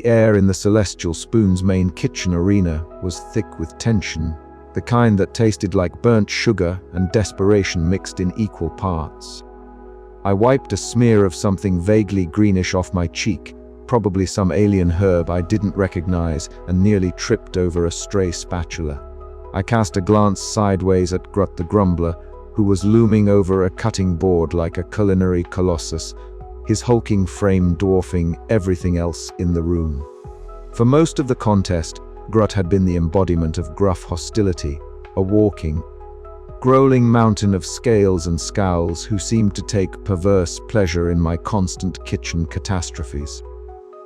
The air in the Celestial Spoon's main kitchen arena was thick with tension, the kind that tasted like burnt sugar and desperation mixed in equal parts. I wiped a smear of something vaguely greenish off my cheek, probably some alien herb I didn't recognize, and nearly tripped over a stray spatula. I cast a glance sideways at Grut the Grumbler, who was looming over a cutting board like a culinary colossus, his hulking frame dwarfing everything else in the room. For most of the contest, Grut had been the embodiment of gruff hostility, a walking, growling mountain of scales and scowls who seemed to take perverse pleasure in my constant kitchen catastrophes.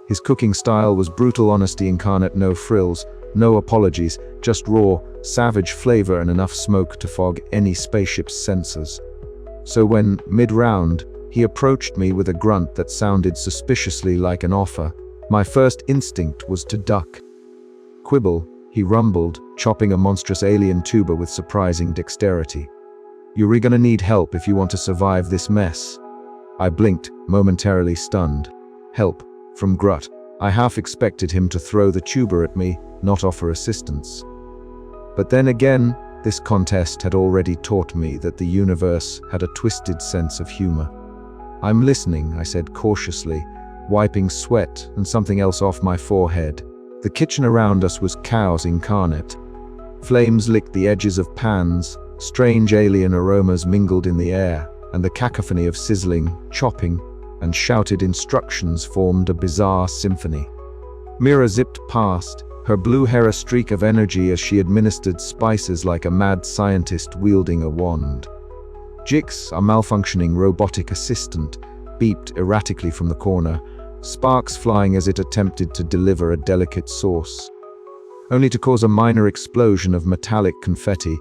His cooking style was brutal honesty incarnate, no frills, no apologies, just raw, savage flavor and enough smoke to fog any spaceship's sensors. So when, mid-round, he approached me with a grunt that sounded suspiciously like an offer, my first instinct was to duck. "Quibble," he rumbled, chopping a monstrous alien tuber with surprising dexterity. "You're gonna need help if you want to survive this mess." I blinked, momentarily stunned. Help, from Grut. I half expected him to throw the tuber at me, not offer assistance. But then again, this contest had already taught me that the universe had a twisted sense of humor. "I'm listening," I said cautiously, wiping sweat and something else off my forehead. The kitchen around us was chaos incarnate. Flames licked the edges of pans, strange alien aromas mingled in the air, and the cacophony of sizzling, chopping, and shouted instructions formed a bizarre symphony. Mira zipped past, her blue hair a streak of energy as she administered spices like a mad scientist wielding a wand. Jix, our malfunctioning robotic assistant, beeped erratically from the corner, sparks flying as it attempted to deliver a delicate sauce, only to cause a minor explosion of metallic confetti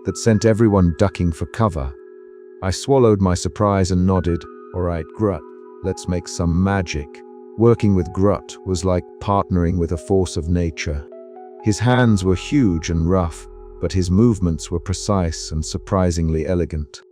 that sent everyone ducking for cover. I swallowed my surprise and nodded. "All right, Grut, let's make some magic." Working with Grut was like partnering with a force of nature. His hands were huge and rough, but his movements were precise and surprisingly elegant.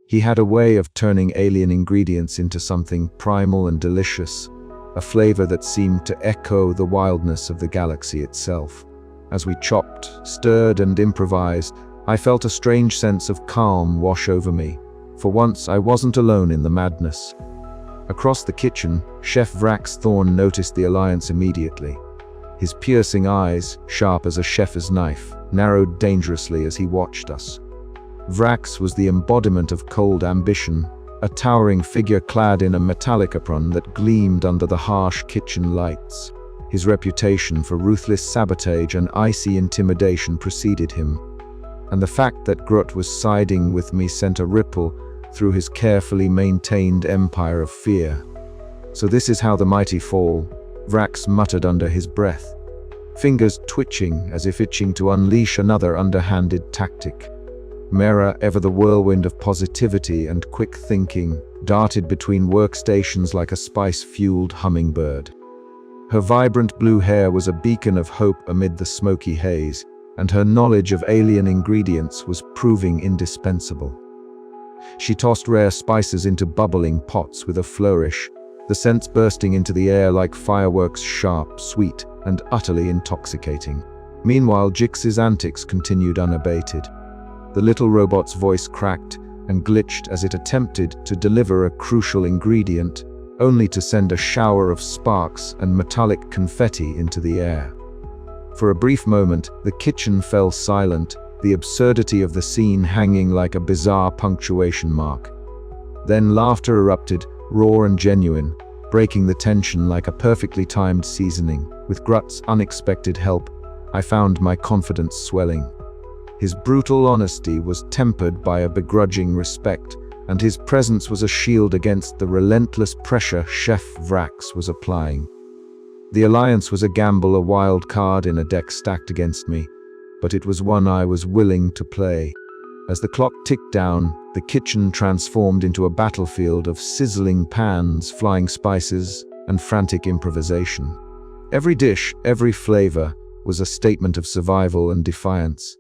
He had a way of turning alien ingredients into something primal and delicious, a flavor that seemed to echo the wildness of the galaxy itself. As we chopped, stirred, and improvised, I felt a strange sense of calm wash over me. For once, I wasn't alone in the madness. Across the kitchen, Chef Vrax Thorn noticed the alliance immediately. His piercing eyes, sharp as a chef's knife, narrowed dangerously as he watched us. Vrax was the embodiment of cold ambition, a towering figure clad in a metallic apron that gleamed under the harsh kitchen lights. His reputation for ruthless sabotage and icy intimidation preceded him, and the fact that Grut was siding with me sent a ripple through his carefully maintained empire of fear. "So this is how the mighty fall," Vrax muttered under his breath, fingers twitching as if itching to unleash another underhanded tactic. Mera, ever the whirlwind of positivity and quick thinking, darted between workstations like a spice-fueled hummingbird. Her vibrant blue hair was a beacon of hope amid the smoky haze, and her knowledge of alien ingredients was proving indispensable. She tossed rare spices into bubbling pots with a flourish, the scents bursting into the air like fireworks, sharp, sweet, and utterly intoxicating. Meanwhile, Jix's antics continued unabated. The little robot's voice cracked and glitched as it attempted to deliver a crucial ingredient, only to send a shower of sparks and metallic confetti into the air. For a brief moment, the kitchen fell silent, the absurdity of the scene hanging like a bizarre punctuation mark. Then laughter erupted, raw and genuine, breaking the tension like a perfectly timed seasoning. With Grut's unexpected help, I found my confidence swelling. His brutal honesty was tempered by a begrudging respect, and his presence was a shield against the relentless pressure Chef Vrax was applying. The alliance was a gamble, a wild card in a deck stacked against me, but it was one I was willing to play. As the clock ticked down, the kitchen transformed into a battlefield of sizzling pans, flying spices, and frantic improvisation. Every dish, every flavor, was a statement of survival and defiance.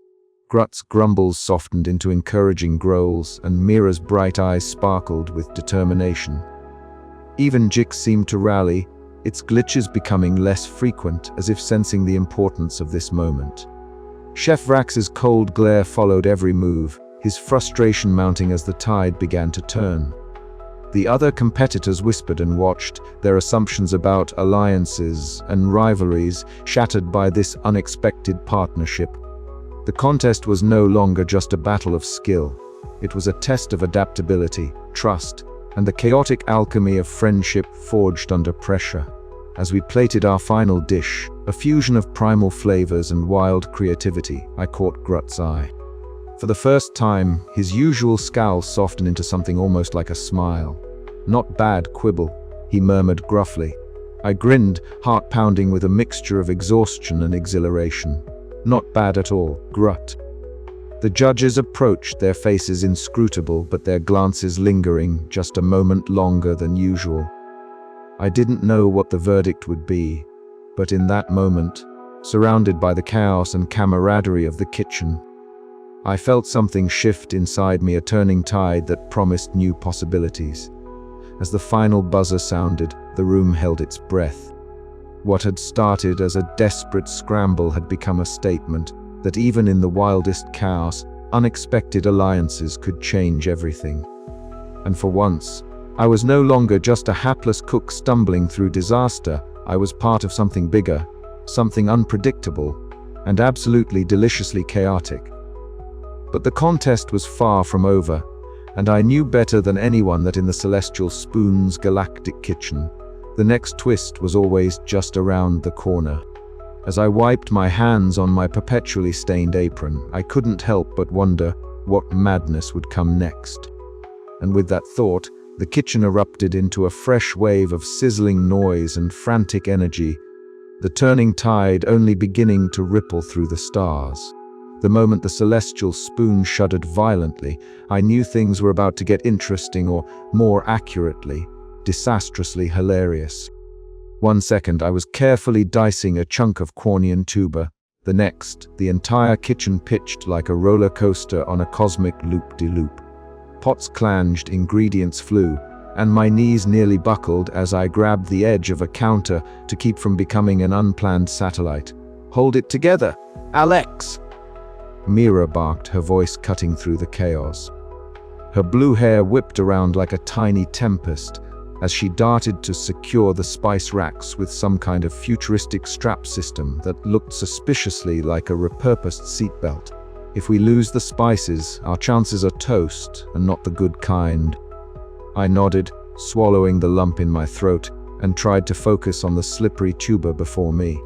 Grut's grumbles softened into encouraging growls, and Mira's bright eyes sparkled with determination. Even Jix seemed to rally, its glitches becoming less frequent, as if sensing the importance of this moment. Chef Vrax's cold glare followed every move, his frustration mounting as the tide began to turn. The other competitors whispered and watched, their assumptions about alliances and rivalries shattered by this unexpected partnership. The contest was no longer just a battle of skill. It was a test of adaptability, trust, and the chaotic alchemy of friendship forged under pressure. As we plated our final dish, a fusion of primal flavors and wild creativity, I caught Grut's eye. For the first time, his usual scowl softened into something almost like a smile. "Not bad, Quibble," he murmured gruffly. I grinned, heart pounding with a mixture of exhaustion and exhilaration. "Not bad at all, Grut." The judges approached, their faces inscrutable but their glances lingering just a moment longer than usual. I didn't know what the verdict would be, but in that moment, surrounded by the chaos and camaraderie of the kitchen, I felt something shift inside me, a turning tide that promised new possibilities. As the final buzzer sounded, the room held its breath. What had started as a desperate scramble had become a statement that even in the wildest chaos, unexpected alliances could change everything. And for once, I was no longer just a hapless cook stumbling through disaster. I was part of something bigger, something unpredictable, and absolutely deliciously chaotic. But the contest was far from over, and I knew better than anyone that in the Celestial Spoon's galactic kitchen, the next twist was always just around the corner. As I wiped my hands on my perpetually stained apron, I couldn't help but wonder what madness would come next. And with that thought, the kitchen erupted into a fresh wave of sizzling noise and frantic energy, the turning tide only beginning to ripple through the stars. The moment the Celestial Spoon shuddered violently, I knew things were about to get interesting, or more accurately, disastrously hilarious. One second, I was carefully dicing a chunk of Cornian tuber. The next, the entire kitchen pitched like a roller coaster on a cosmic loop-de-loop. Pots clanged, ingredients flew, and my knees nearly buckled as I grabbed the edge of a counter to keep from becoming an unplanned satellite. "Hold it together, Alex!" Mira barked, her voice cutting through the chaos. Her blue hair whipped around like a tiny tempest as she darted to secure the spice racks with some kind of futuristic strap system that looked suspiciously like a repurposed seatbelt. "If we lose the spices, our chances are toast, and not the good kind." I nodded, swallowing the lump in my throat, and tried to focus on the slippery tuber before me.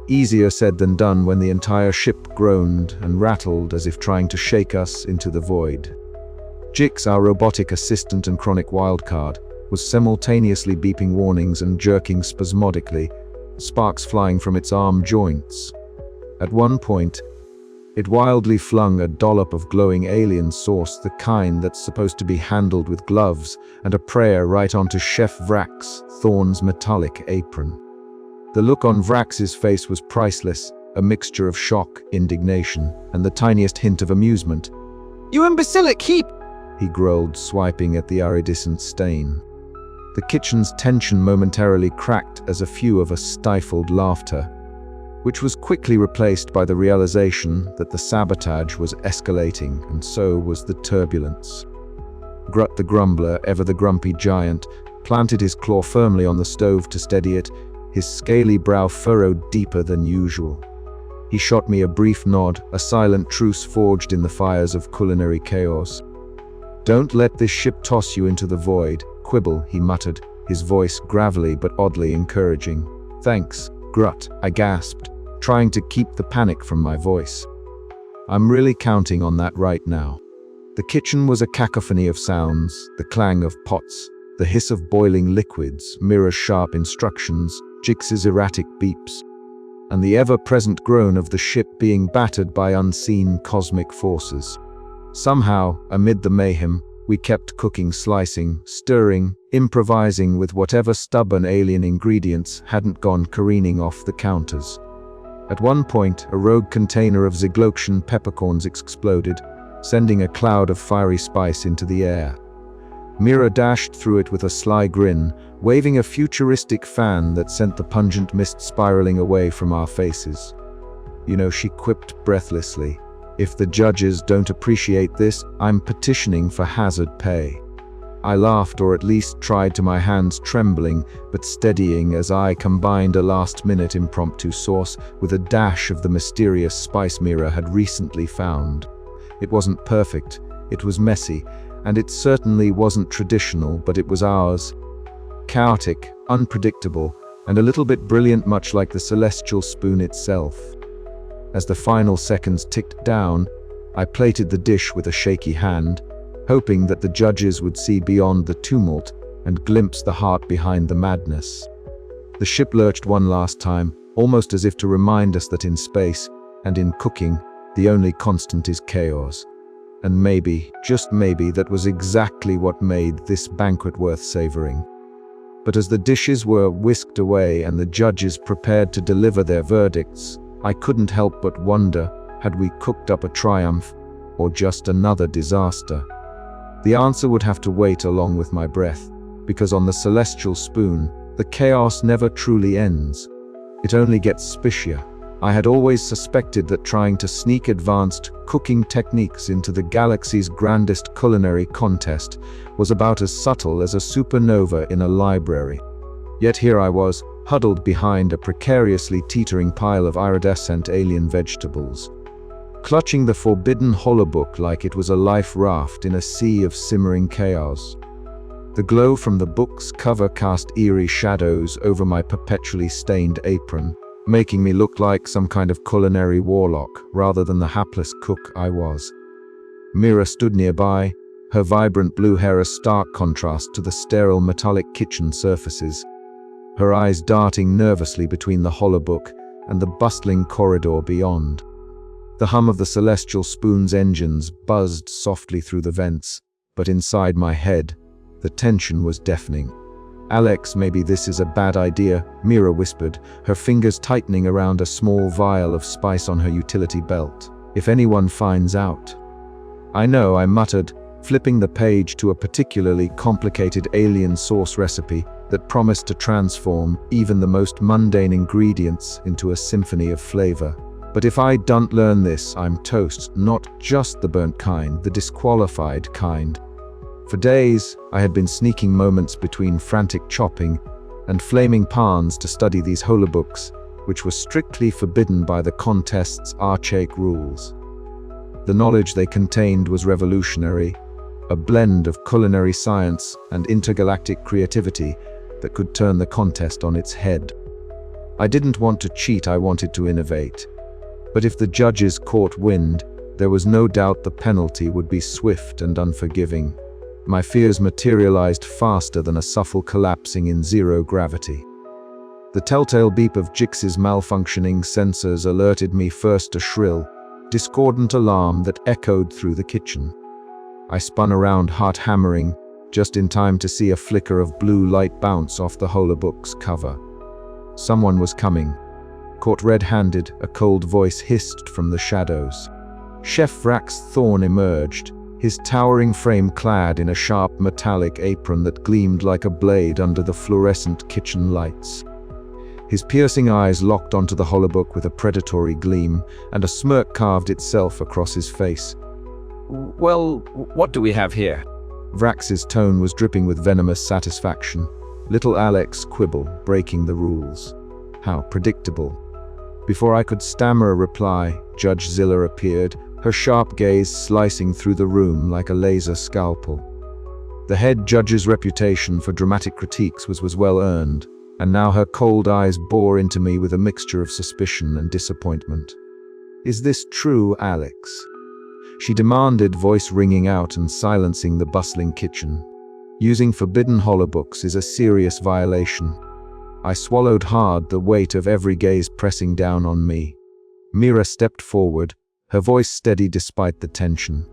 Easier said than done when the entire ship groaned and rattled as if trying to shake us into the void. Jix, our robotic assistant and chronic wildcard, was simultaneously beeping warnings and jerking spasmodically, sparks flying from its arm joints. At one point, it wildly flung a dollop of glowing alien sauce, the kind that's supposed to be handled with gloves, and a prayer right onto Chef Vrax Thorn's metallic apron. The look on Vrax's face was priceless, a mixture of shock, indignation, and the tiniest hint of amusement. "You imbecilic heap!" he growled, swiping at the iridescent stain. The kitchen's tension momentarily cracked as a few of us stifled laughter, which was quickly replaced by the realization that the sabotage was escalating, and so was the turbulence. Grut the Grumbler, ever the grumpy giant, planted his claw firmly on the stove to steady it, his scaly brow furrowed deeper than usual. He shot me a brief nod, a silent truce forged in the fires of culinary chaos. "Don't let this ship toss you into the void, Quibble," he muttered, his voice gravelly but oddly encouraging. "Thanks, Grut," I gasped, trying to keep the panic from my voice. "I'm really counting on that right now." The kitchen was a cacophony of sounds, the clang of pots, the hiss of boiling liquids, Mira's sharp instructions, Jix's erratic beeps, and the ever-present groan of the ship being battered by unseen cosmic forces. Somehow, amid the mayhem, we kept cooking, slicing, stirring, improvising with whatever stubborn alien ingredients hadn't gone careening off the counters. At one point, a rogue container of Zygloxian peppercorns exploded, sending a cloud of fiery spice into the air. Mira dashed through it with a sly grin, waving a futuristic fan that sent the pungent mist spiraling away from our faces. "You know," she quipped breathlessly, "if the judges don't appreciate this, I'm petitioning for hazard pay." I laughed, or at least tried to, my hands trembling but steadying as I combined a last-minute impromptu sauce with a dash of the mysterious spice Mira had recently found. It wasn't perfect, it was messy, and it certainly wasn't traditional, but it was ours. Chaotic, unpredictable, and a little bit brilliant, much like the celestial spoon itself. As the final seconds ticked down, I plated the dish with a shaky hand, hoping that the judges would see beyond the tumult and glimpse the heart behind the madness. The ship lurched one last time, almost as if to remind us that in space, and in cooking, the only constant is chaos. And maybe, just maybe, that was exactly what made this banquet worth savoring. But as the dishes were whisked away and the judges prepared to deliver their verdicts, I couldn't help but wonder, had we cooked up a triumph, or just another disaster? The answer would have to wait along with my breath, because on the celestial spoon, the chaos never truly ends. It only gets spicier. I had always suspected that trying to sneak advanced cooking techniques into the galaxy's grandest culinary contest was about as subtle as a supernova in a library. Yet here I was, huddled behind a precariously teetering pile of iridescent alien vegetables, clutching the forbidden holobook like it was a life raft in a sea of simmering chaos. The glow from the book's cover cast eerie shadows over my perpetually stained apron, making me look like some kind of culinary warlock rather than the hapless cook I was. Mira stood nearby, her vibrant blue hair a stark contrast to the sterile metallic kitchen surfaces, her eyes darting nervously between the holobook and the bustling corridor beyond. The hum of the celestial spoon's engines buzzed softly through the vents, but inside my head, the tension was deafening. "Alex, maybe this is a bad idea," Mira whispered, her fingers tightening around a small vial of spice on her utility belt. "If anyone finds out." "I know," I muttered, flipping the page to a particularly complicated alien sauce recipe that promised to transform even the most mundane ingredients into a symphony of flavor. "But if I don't learn this, I'm toast, not just the burnt kind, the disqualified kind." For days, I had been sneaking moments between frantic chopping and flaming pans to study these holobooks, which were strictly forbidden by the contest's archaic rules. The knowledge they contained was revolutionary, a blend of culinary science and intergalactic creativity that could turn the contest on its head. I didn't want to cheat, I wanted to innovate. But if the judges caught wind, there was no doubt the penalty would be swift and unforgiving. My fears materialized faster than a Suffle collapsing in zero gravity. The telltale beep of Jix's malfunctioning sensors alerted me first, a shrill, discordant alarm that echoed through the kitchen. I spun around, heart hammering, just in time to see a flicker of blue light bounce off the holobook's cover. Someone was coming. Caught red-handed, a cold voice hissed from the shadows. Chef Vrax Thorne emerged, his towering frame clad in a sharp metallic apron that gleamed like a blade under the fluorescent kitchen lights. His piercing eyes locked onto the holobook with a predatory gleam, and a smirk carved itself across his face. "Well, what do we have here?" Vrax's tone was dripping with venomous satisfaction. Little Alex quibble, breaking the rules. How predictable. Before I could stammer a reply, Judge Zilla appeared, her sharp gaze slicing through the room like a laser scalpel. The head judge's reputation for dramatic critiques was well earned, and now her cold eyes bore into me with a mixture of suspicion and disappointment. "Is this true, Alex?" she demanded, voice ringing out and silencing the bustling kitchen. "Using forbidden holobooks is a serious violation." I swallowed hard, the weight of every gaze pressing down on me. Mira stepped forward, her voice steady despite the tension.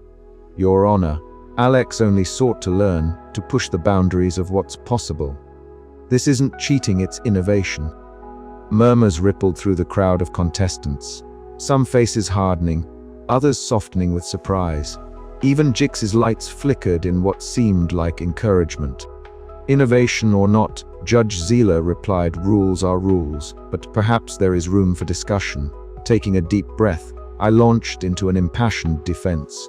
"Your Honor, Alex only sought to learn, to push the boundaries of what's possible. This isn't cheating, it's innovation." Murmurs rippled through the crowd of contestants, some faces hardening, others softening with surprise. Even Jix's lights flickered in what seemed like encouragement. Innovation or not, Judge Zila replied, rules are rules, but perhaps there is room for discussion. Taking a deep breath, I launched into an impassioned defense.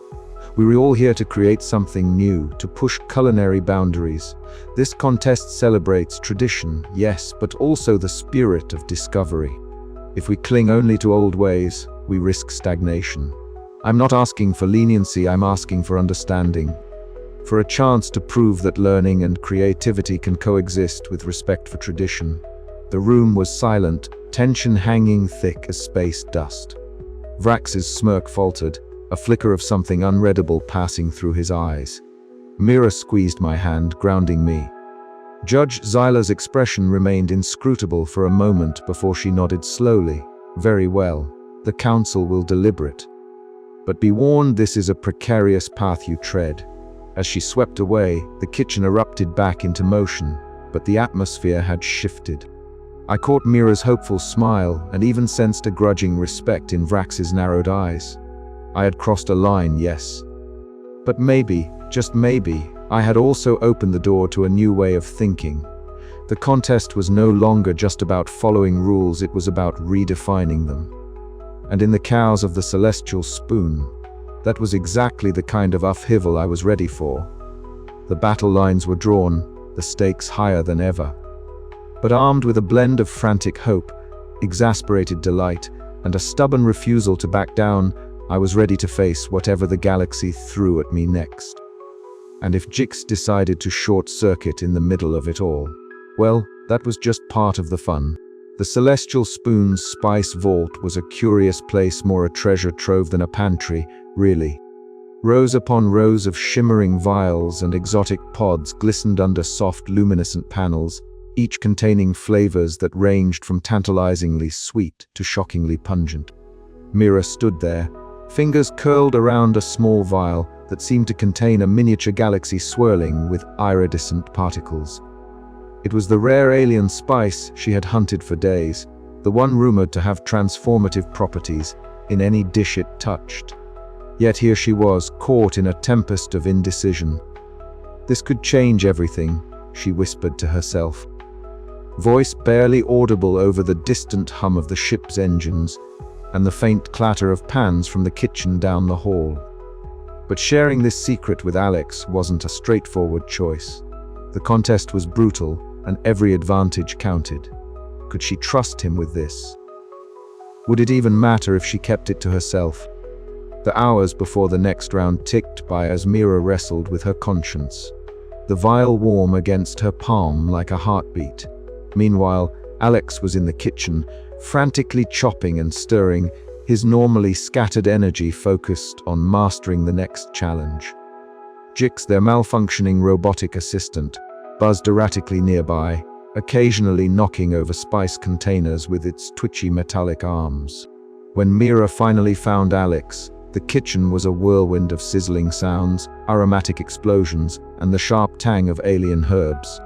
We were all here to create something new, to push culinary boundaries. This contest celebrates tradition, yes, but also the spirit of discovery. If we cling only to old ways, we risk stagnation. I'm not asking for leniency, I'm asking for understanding. For a chance to prove that learning and creativity can coexist with respect for tradition. The room was silent, tension hanging thick as space dust. Vrax's smirk faltered, a flicker of something unreadable passing through his eyes. Mira squeezed my hand, grounding me. Judge Zyla's expression remained inscrutable for a moment before she nodded slowly. Very well, the council will deliberate. But be warned, this is a precarious path you tread. As she swept away, the kitchen erupted back into motion, but the atmosphere had shifted. I caught Mira's hopeful smile and even sensed a grudging respect in Vrax's narrowed eyes. I had crossed a line, yes. But maybe, just maybe, I had also opened the door to a new way of thinking. The contest was no longer just about following rules, it was about redefining them. And in the chaos of the celestial spoon, that was exactly the kind of upheaval I was ready for. The battle lines were drawn, the stakes higher than ever. But armed with a blend of frantic hope, exasperated delight, and a stubborn refusal to back down, I was ready to face whatever the galaxy threw at me next. And if Jix decided to short-circuit in the middle of it all, well, that was just part of the fun. The Celestial Spoon's spice vault was a curious place, more a treasure trove than a pantry, really. Rows upon rows of shimmering vials and exotic pods glistened under soft, luminescent panels, each containing flavors that ranged from tantalizingly sweet to shockingly pungent. Mira stood there, fingers curled around a small vial that seemed to contain a miniature galaxy swirling with iridescent particles. It was the rare alien spice she had hunted for days, the one rumored to have transformative properties in any dish it touched. Yet here she was, caught in a tempest of indecision. This could change everything, she whispered to herself. Voice barely audible over the distant hum of the ship's engines and the faint clatter of pans from the kitchen down the hall. But sharing this secret with Alex wasn't a straightforward choice. The contest was brutal, and every advantage counted. Could she trust him with this? Would it even matter if she kept it to herself? The hours before the next round ticked by as Mira wrestled with her conscience, the vial warm against her palm like a heartbeat. Meanwhile, Alex was in the kitchen, frantically chopping and stirring, his normally scattered energy focused on mastering the next challenge. Jix, their malfunctioning robotic assistant, buzzed erratically nearby, occasionally knocking over spice containers with its twitchy metallic arms. When Mira finally found Alex, the kitchen was a whirlwind of sizzling sounds, aromatic explosions, and the sharp tang of alien herbs.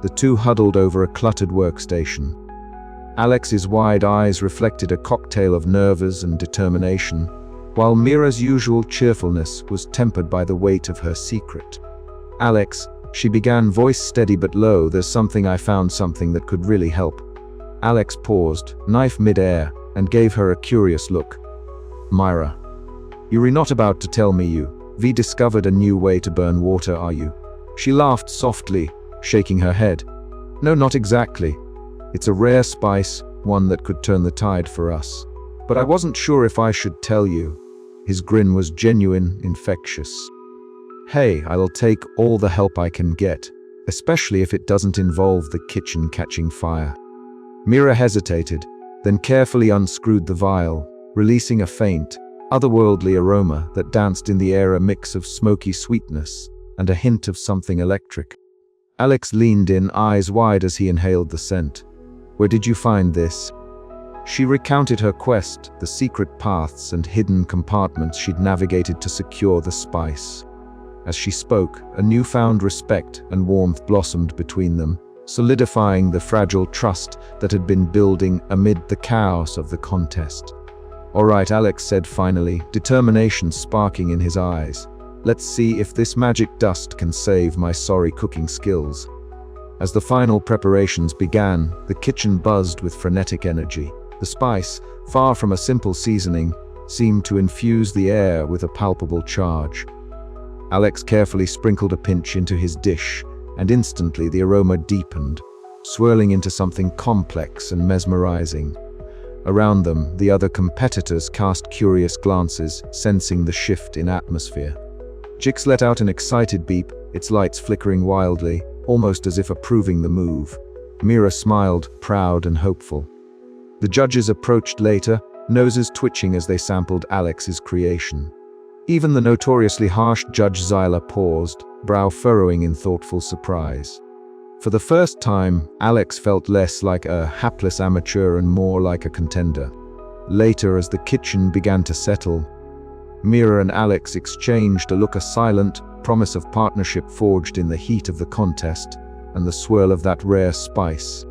The two huddled over a cluttered workstation. Alex's wide eyes reflected a cocktail of nerves and determination, while Mira's usual cheerfulness was tempered by the weight of her secret. "Alex," she began, voice steady but low, "there's something I found, something that could really help." Alex paused, knife mid-air, and gave her a curious look. "Myra, you're not about to tell me you've discovered a new way to burn water, are you?" She laughed softly, shaking her head. "No, not exactly. It's a rare spice, one that could turn the tide for us. But I wasn't sure if I should tell you." His grin was genuine, infectious. "Hey, I'll take all the help I can get, especially if it doesn't involve the kitchen catching fire." Mira hesitated, then carefully unscrewed the vial, releasing a faint, otherworldly aroma that danced in the air, a mix of smoky sweetness and a hint of something electric. Alex leaned in, eyes wide as he inhaled the scent. "Where did you find this?" She recounted her quest, the secret paths and hidden compartments she'd navigated to secure the spice. As she spoke, a newfound respect and warmth blossomed between them, solidifying the fragile trust that had been building amid the chaos of the contest. "All right," Alex said finally, determination sparking in his eyes. Let's see if this magic dust can save my sorry cooking skills. As the final preparations began, the kitchen buzzed with frenetic energy. The spice, far from a simple seasoning, seemed to infuse the air with a palpable charge. Alex carefully sprinkled a pinch into his dish, and instantly the aroma deepened, swirling into something complex and mesmerizing. Around them, the other competitors cast curious glances, sensing the shift in atmosphere. Jix let out an excited beep, its lights flickering wildly, almost as if approving the move. Mira smiled, proud and hopeful. The judges approached later, noses twitching as they sampled Alex's creation. Even the notoriously harsh Judge Zyla paused, brow furrowing in thoughtful surprise. For the first time, Alex felt less like a hapless amateur and more like a contender. Later, as the kitchen began to settle, Mira and Alex exchanged a look, a silent promise of partnership forged in the heat of the contest and the swirl of that rare spice.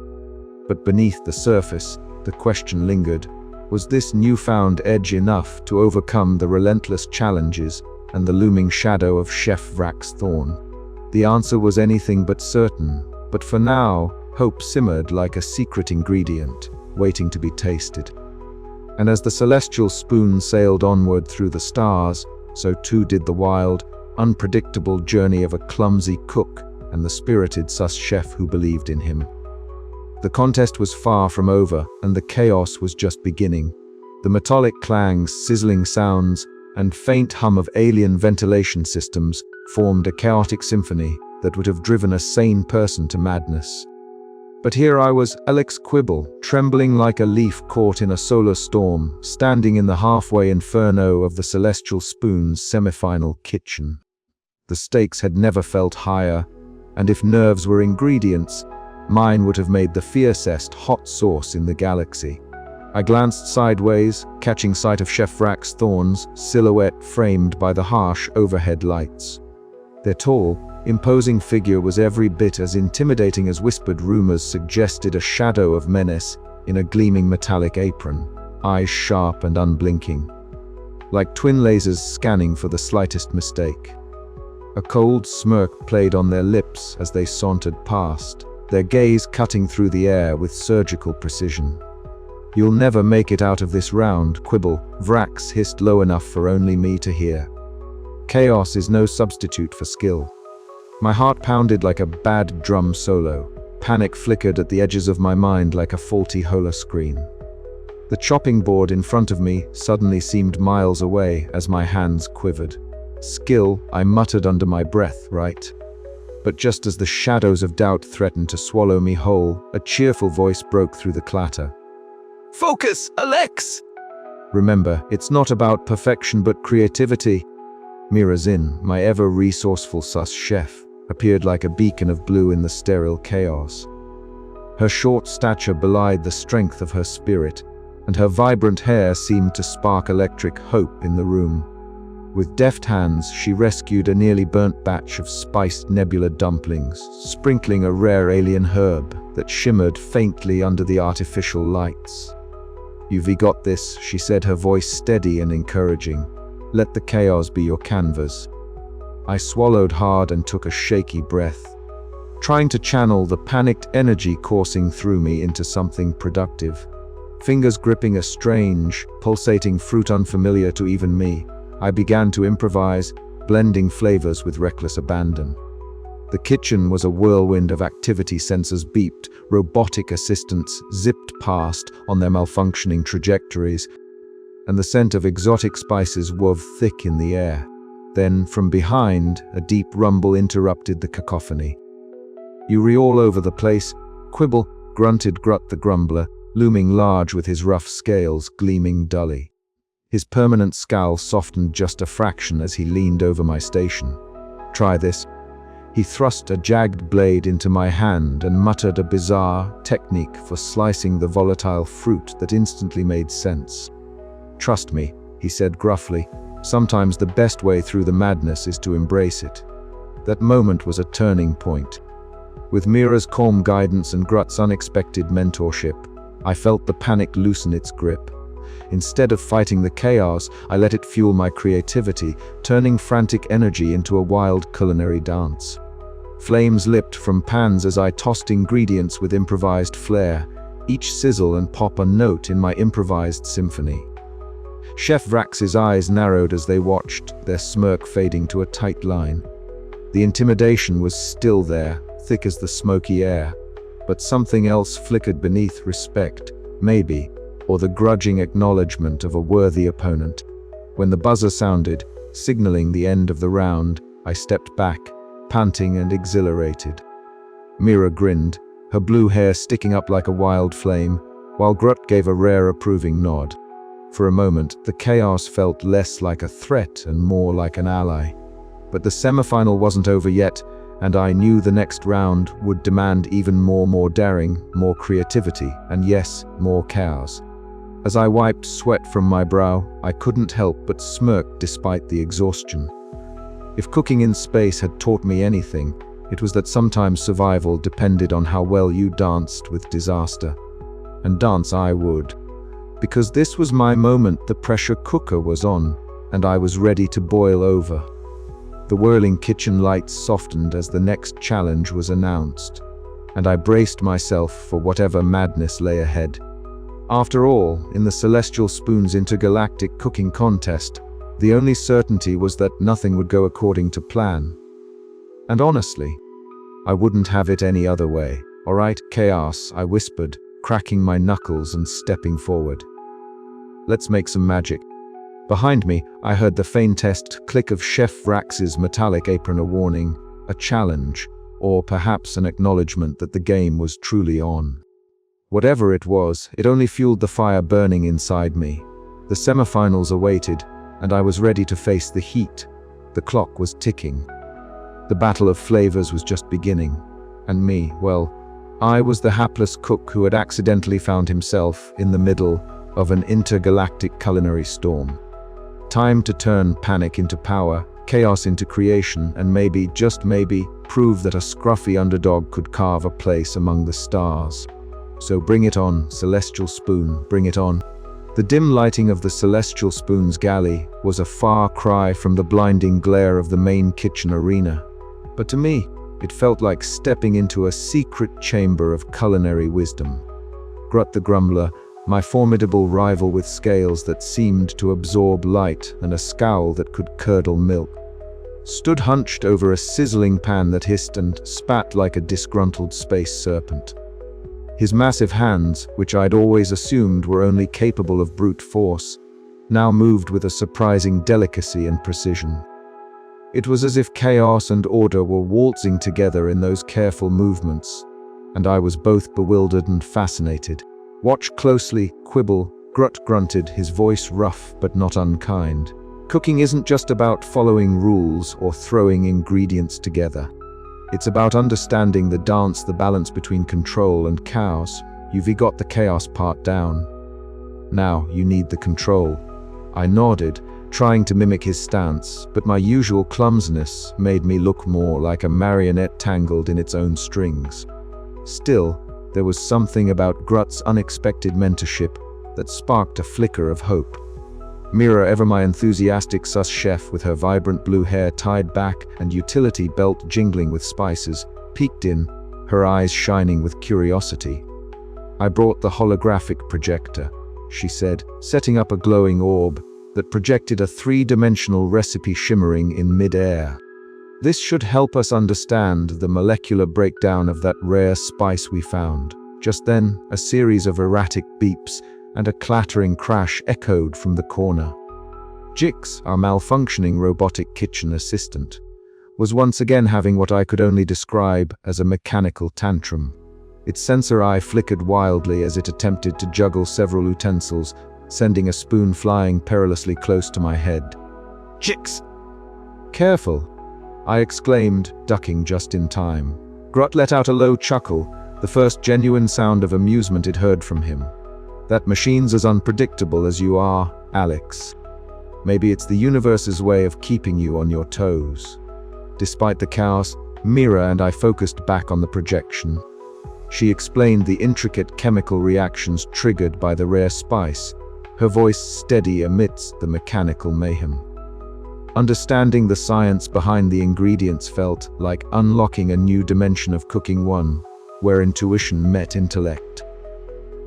But beneath the surface, the question lingered: was this newfound edge enough to overcome the relentless challenges and the looming shadow of Chef Vrack's thorn? The answer was anything but certain, but for now, hope simmered like a secret ingredient, waiting to be tasted. And as the celestial spoon sailed onward through the stars, so too did the wild, unpredictable journey of a clumsy cook and the spirited sus chef who believed in him. The contest was far from over, and the chaos was just beginning. The metallic clangs, sizzling sounds, and faint hum of alien ventilation systems formed a chaotic symphony that would have driven a sane person to madness. But here I was, Alex Quibble, trembling like a leaf caught in a solar storm, standing in the halfway inferno of the Celestial Spoon's semifinal kitchen. The stakes had never felt higher, and if nerves were ingredients, mine would have made the fiercest hot sauce in the galaxy. I glanced sideways, catching sight of Chef Vrack's thorns, silhouette framed by the harsh overhead lights. Their tall, imposing figure was every bit as intimidating as whispered rumors suggested, a shadow of menace in a gleaming metallic apron, eyes sharp and unblinking, like twin lasers scanning for the slightest mistake. A cold smirk played on their lips as they sauntered past, their gaze cutting through the air with surgical precision. "You'll never make it out of this round, Quibble," Vrax hissed low enough for only me to hear. Chaos is no substitute for skill. My heart pounded like a bad drum solo. Panic flickered at the edges of my mind like a faulty Hola screen. The chopping board in front of me suddenly seemed miles away as my hands quivered. "Skill," I muttered under my breath, "right?" But just as the shadows of doubt threatened to swallow me whole, a cheerful voice broke through the clatter. Focus, Alex! "Remember, it's not about perfection but creativity." Mira Zinn, my ever-resourceful sus chef, appeared like a beacon of blue in the sterile chaos. Her short stature belied the strength of her spirit, and her vibrant hair seemed to spark electric hope in the room. With deft hands, she rescued a nearly burnt batch of spiced nebula dumplings, sprinkling a rare alien herb that shimmered faintly under the artificial lights. "You've got this," she said, her voice steady and encouraging. "Let the chaos be your canvas." I swallowed hard and took a shaky breath, trying to channel the panicked energy coursing through me into something productive. Fingers gripping a strange, pulsating fruit unfamiliar to even me, I began to improvise, blending flavors with reckless abandon. The kitchen was a whirlwind of activity. Sensors beeped, robotic assistants zipped past on their malfunctioning trajectories, and the scent of exotic spices wove thick in the air. Then, from behind, a deep rumble interrupted the cacophony. "You all over the place, Quibble," grunted Grut the Grumbler, looming large with his rough scales gleaming dully. His permanent scowl softened just a fraction as he leaned over my station. "Try this." He thrust a jagged blade into my hand and muttered a bizarre technique for slicing the volatile fruit that instantly made sense. "Trust me," he said gruffly, "sometimes the best way through the madness is to embrace it." That moment was a turning point. With Mira's calm guidance and Grut's unexpected mentorship, I felt the panic loosen its grip. Instead of fighting the chaos, I let it fuel my creativity, turning frantic energy into a wild culinary dance. Flames lipped from pans as I tossed ingredients with improvised flair, each sizzle and pop a note in my improvised symphony. Chef Vrax's eyes narrowed as they watched, their smirk fading to a tight line. The intimidation was still there, thick as the smoky air, but something else flickered beneath: respect, maybe, or the grudging acknowledgement of a worthy opponent. When the buzzer sounded, signaling the end of the round, I stepped back, panting and exhilarated. Mira grinned, her blue hair sticking up like a wild flame, while Grut gave a rare approving nod. For a moment, the chaos felt less like a threat and more like an ally. But the semifinal wasn't over yet, and I knew the next round would demand even more daring, more creativity, and yes, more chaos. As I wiped sweat from my brow, I couldn't help but smirk despite the exhaustion. If cooking in space had taught me anything, it was that sometimes survival depended on how well you danced with disaster. And dance I would. Because this was my moment. The pressure cooker was on, and I was ready to boil over. The whirling kitchen lights softened as the next challenge was announced, and I braced myself for whatever madness lay ahead. After all, in the Celestial Spoon's intergalactic cooking contest, the only certainty was that nothing would go according to plan. And honestly, I wouldn't have it any other way. "All right, chaos," I whispered, cracking my knuckles and stepping forward. "Let's make some magic." Behind me, I heard the faintest click of Chef Vrax's metallic apron, a warning, a challenge, or perhaps an acknowledgement that the game was truly on. Whatever it was, it only fueled the fire burning inside me. The semifinals awaited, and I was ready to face the heat. The clock was ticking. The battle of flavors was just beginning. And me, well, I was the hapless cook who had accidentally found himself in the middle of an intergalactic culinary storm. Time to turn panic into power, chaos into creation, and maybe, just maybe, prove that a scruffy underdog could carve a place among the stars. So bring it on, Celestial Spoon, bring it on. The dim lighting of the Celestial Spoon's galley was a far cry from the blinding glare of the main kitchen arena. But to me, it felt like stepping into a secret chamber of culinary wisdom. Grut the Grumbler, my formidable rival with scales that seemed to absorb light and a scowl that could curdle milk, stood hunched over a sizzling pan that hissed and spat like a disgruntled space serpent. His massive hands, which I'd always assumed were only capable of brute force, now moved with a surprising delicacy and precision. It was as if chaos and order were waltzing together in those careful movements, and I was both bewildered and fascinated. "Watch closely, Quibble," Grut grunted, his voice rough but not unkind. "Cooking isn't just about following rules or throwing ingredients together. It's about understanding the dance, the balance between control and chaos. You've got the chaos part down. Now you need the control." I nodded, trying to mimic his stance, but my usual clumsiness made me look more like a marionette tangled in its own strings. Still, there was something about Grut's unexpected mentorship that sparked a flicker of hope. Mira, ever my enthusiastic sus chef with her vibrant blue hair tied back and utility belt jingling with spices, peeked in, her eyes shining with curiosity. "I brought the holographic projector," she said, setting up a glowing orb that projected a three-dimensional recipe shimmering in mid-air. "This should help us understand the molecular breakdown of that rare spice we found." Just then, a series of erratic beeps and a clattering crash echoed from the corner. Jix, our malfunctioning robotic kitchen assistant, was once again having what I could only describe as a mechanical tantrum. Its sensor eye flickered wildly as it attempted to juggle several utensils, sending a spoon flying perilously close to my head. Jix! "Careful!" I exclaimed, ducking just in time. Grut let out a low chuckle, the first genuine sound of amusement it heard from him. "That machine's as unpredictable as you are, Alex. Maybe it's the universe's way of keeping you on your toes." Despite the chaos, Mira and I focused back on the projection. She explained the intricate chemical reactions triggered by the rare spice, her voice steady amidst the mechanical mayhem. Understanding the science behind the ingredients felt like unlocking a new dimension of cooking, one where intuition met intellect.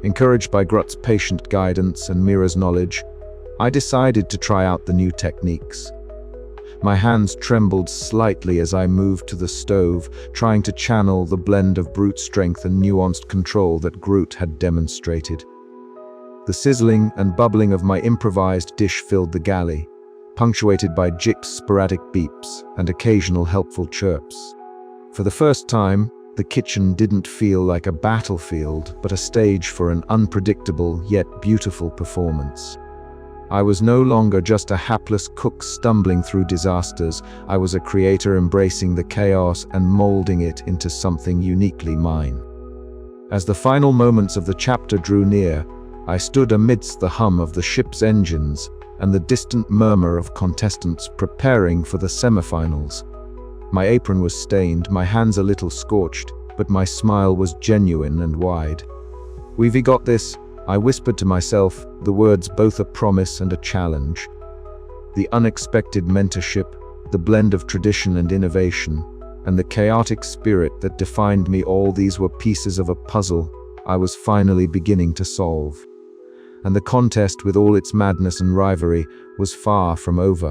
Encouraged by Grut's patient guidance and Mira's knowledge, I decided to try out the new techniques. My hands trembled slightly as I moved to the stove, trying to channel the blend of brute strength and nuanced control that Groot had demonstrated. The sizzling and bubbling of my improvised dish filled the galley, punctuated by Jik's sporadic beeps and occasional helpful chirps. For the first time, the kitchen didn't feel like a battlefield, but a stage for an unpredictable yet beautiful performance. I was no longer just a hapless cook stumbling through disasters. I was a creator embracing the chaos and molding it into something uniquely mine. As the final moments of the chapter drew near, I stood amidst the hum of the ship's engines and the distant murmur of contestants preparing for the semifinals. My apron was stained, my hands a little scorched, but my smile was genuine and wide. "We've got this," I whispered to myself, the words both a promise and a challenge. The unexpected mentorship, the blend of tradition and innovation, and the chaotic spirit that defined me, all these were pieces of a puzzle I was finally beginning to solve. And the contest, with all its madness and rivalry, was far from over.